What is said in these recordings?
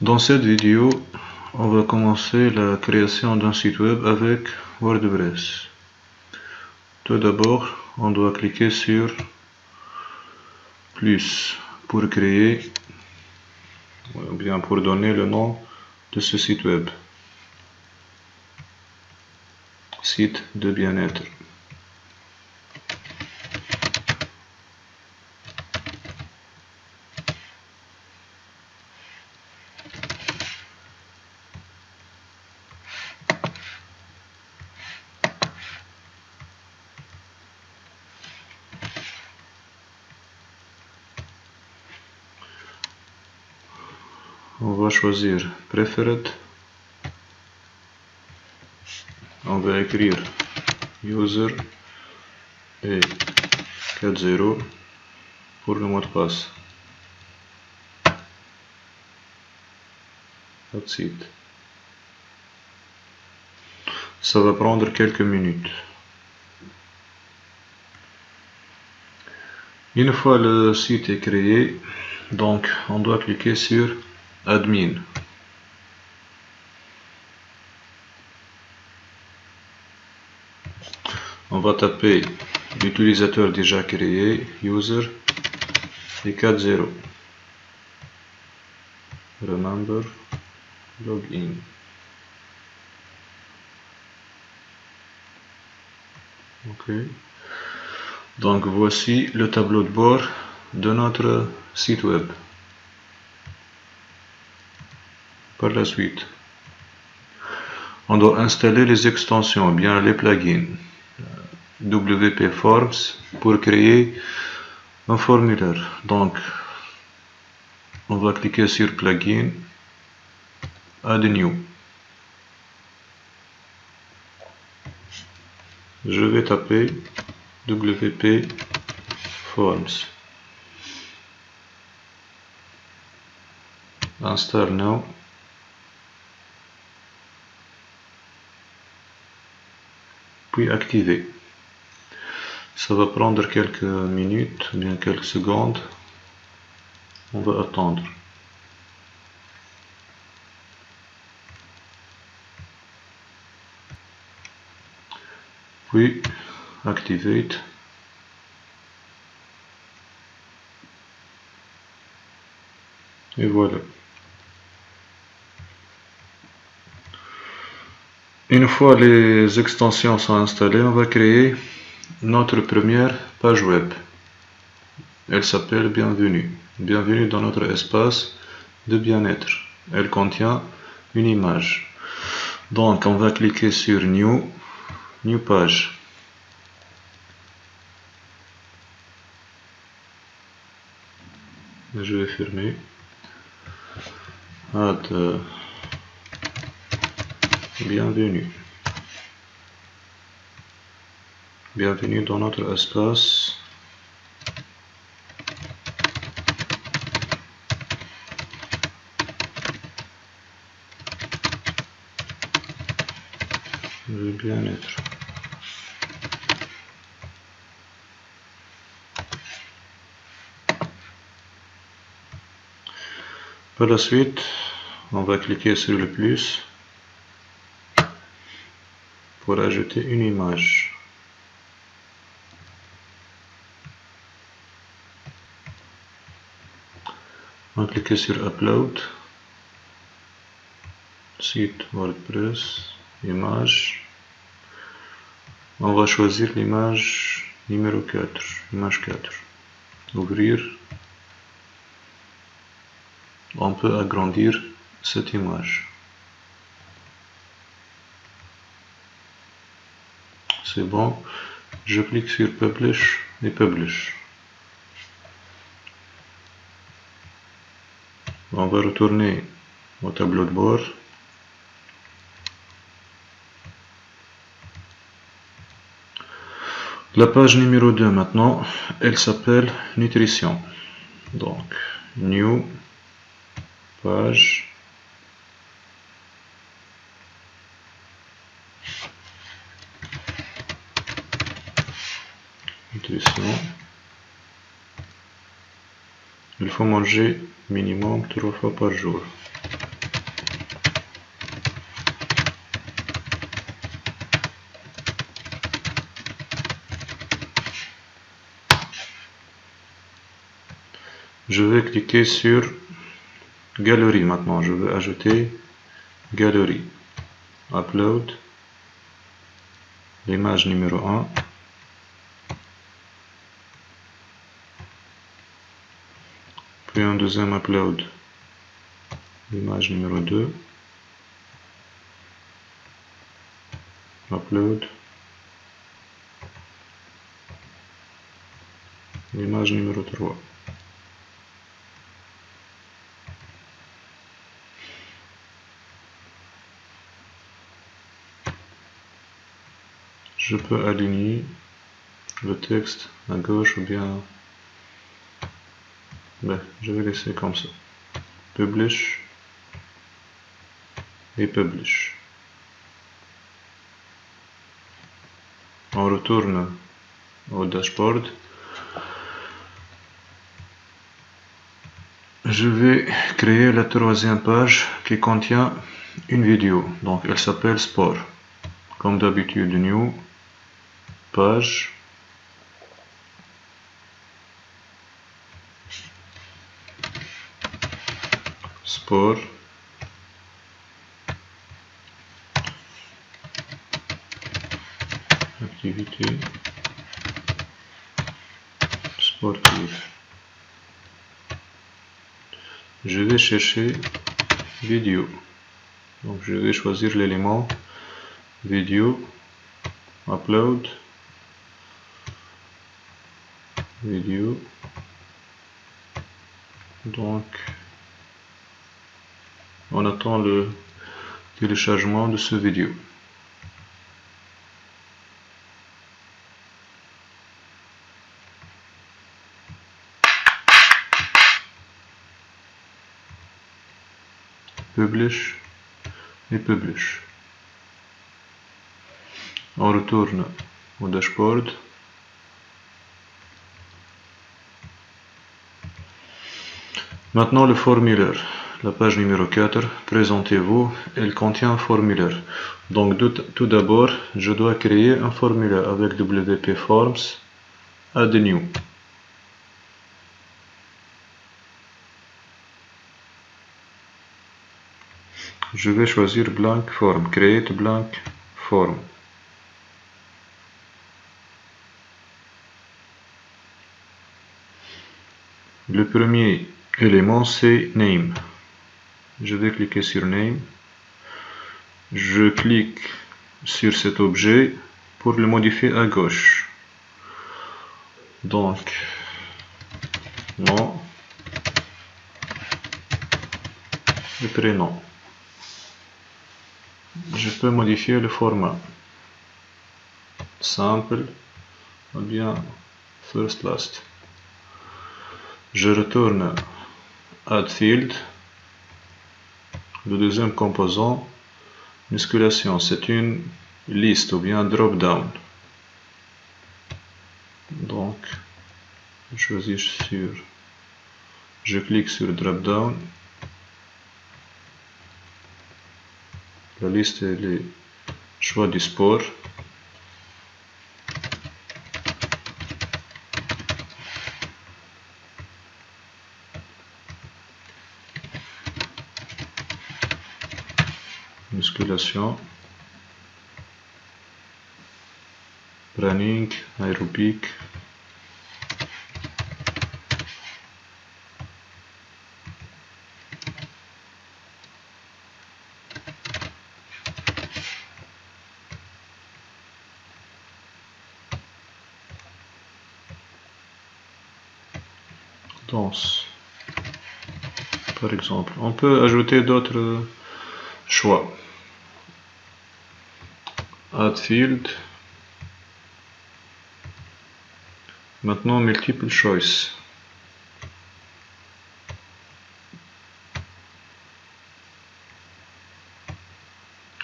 Dans cette vidéo, on va commencer la création d'un site web avec WordPress. Tout d'abord, on doit cliquer sur plus pour créer, ou bien pour donner le nom de ce site web. Site de bien-être. On va choisir Preferred. On va écrire user et 40 pour le mot de passe. That's it. Ça va prendre quelques minutes. Une fois le site est créé, donc on doit cliquer sur Admin. On va taper l'utilisateur déjà créé, user et 40. Remember login. Ok. Donc voici le tableau de bord de notre site web. Par la suite, on doit installer les extensions, bien les plugins. WP Forms pour créer un formulaire. Donc, on va cliquer sur Plugin, Add New. Je vais taper WP Forms. Install now. Puis activer. Ça va prendre quelques minutes, bien quelques secondes. On va attendre. Puis activate. Et voilà. Une fois les extensions sont installées, on va créer notre première page web. Elle s'appelle Bienvenue. Bienvenue dans notre espace de bien-être. Elle contient une image. Donc on va cliquer sur New page. Je vais fermer. Add bienvenue. Bienvenue dans notre espace de bien-être. Par la suite, on va cliquer sur le plus pour ajouter une image. On va cliquer sur Upload, site WordPress, image. On va choisir l'image numéro 4, image 4. Ouvrir. On peut agrandir cette image. C'est bon. Je clique sur Publish et Publish. On va retourner au tableau de bord. La page numéro 2 maintenant, elle s'appelle Nutrition. Donc, New page. Nutrition. Il faut manger minimum 3 fois par jour. Je vais cliquer sur Galerie maintenant. Je vais ajouter Galerie. Upload. L'image numéro 1. Puis un deuxième upload. L'image numéro 2. Upload. L'image numéro 3. Je peux aligner le texte à gauche ou bien... Ben, je vais laisser comme ça. Publish et Publish. On retourne au dashboard. Je vais créer la troisième page qui contient une vidéo. Donc elle s'appelle Sport. Comme d'habitude, New, page. Sport. Activité sportive. Je vais chercher vidéo. Donc je vais choisir l'élément vidéo, upload, vidéo. Donc on attend le téléchargement de ce vidéo. Publish et Publish. On retourne au dashboard. Maintenant le formulaire. La page numéro 4, présentez-vous, elle contient un formulaire. Donc tout d'abord, je dois créer un formulaire avec WP Forms, Add New. Je vais choisir Blank Form, Create Blank Form. Le premier élément c'est Name. Je vais cliquer sur Name. Je clique sur cet objet pour le modifier à gauche. Donc, nom et prénom. Je peux modifier le format. Simple ou bien first last. Je retourne Add Field. Le deuxième composant, musculation, c'est une liste ou bien drop down. Donc, je clique sur drop down. La liste est le choix du sport. Musculation, running, aérobic, danse. Par exemple, on peut ajouter d'autres choix. Add field. Maintenant, multiple choice.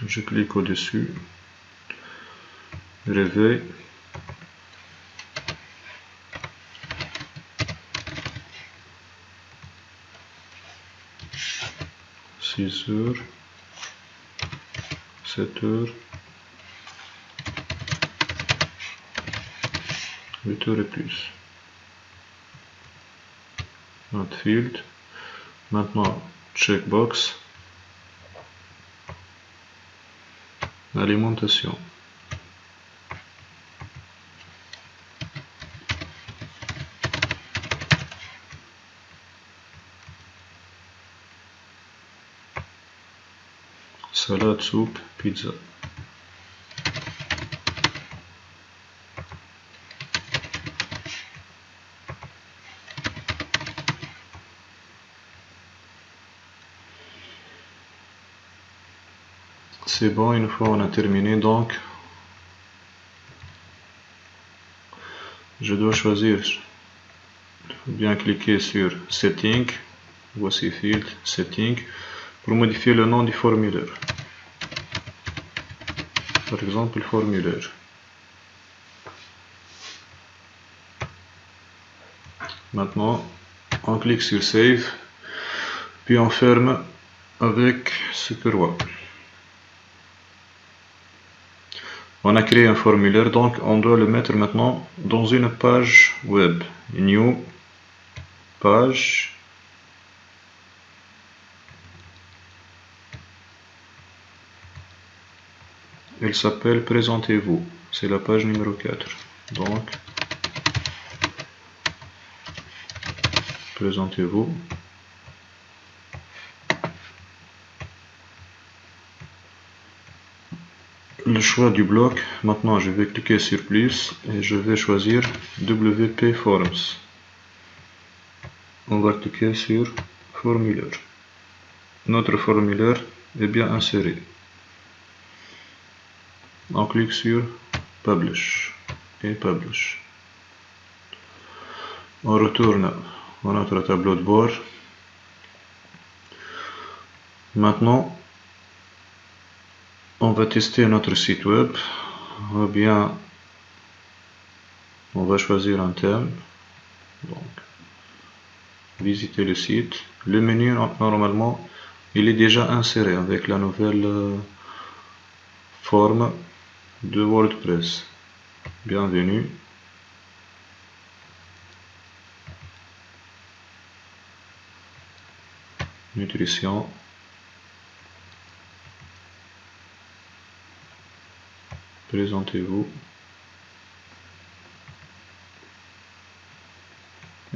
Je clique au-dessus. Réveil. Six heures. 7 heures. 8 heures et plus. Not field. Maintenant, checkbox. Alimentation. Salade, soupe, pizza. C'est bon, une fois on a terminé, donc je dois choisir, bien cliquer sur Setting, voici Field, Setting, pour modifier le nom du formulaire. Par exemple, formulaire. Maintenant, on clique sur Save, puis on ferme avec Superwa. On a créé un formulaire, donc on doit le mettre maintenant dans une page web. New, page. Elle s'appelle Présentez-vous. C'est la page numéro 4. Donc, Présentez-vous. Le choix du bloc, maintenant je vais cliquer sur plus et je vais choisir WP Forms. On va cliquer sur formulaire. Notre formulaire est bien inséré. On clique sur Publish et Publish. On retourne à notre tableau de bord. Maintenant, on va tester notre site web. Ou bien, on va choisir un thème. Donc, visiter le site. Le menu, normalement, il est déjà inséré avec la nouvelle forme de WordPress. Bienvenue. Nutrition. Présentez-vous.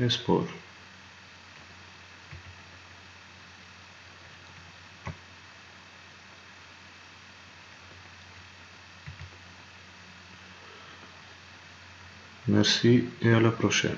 Et sport. Merci et à la prochaine.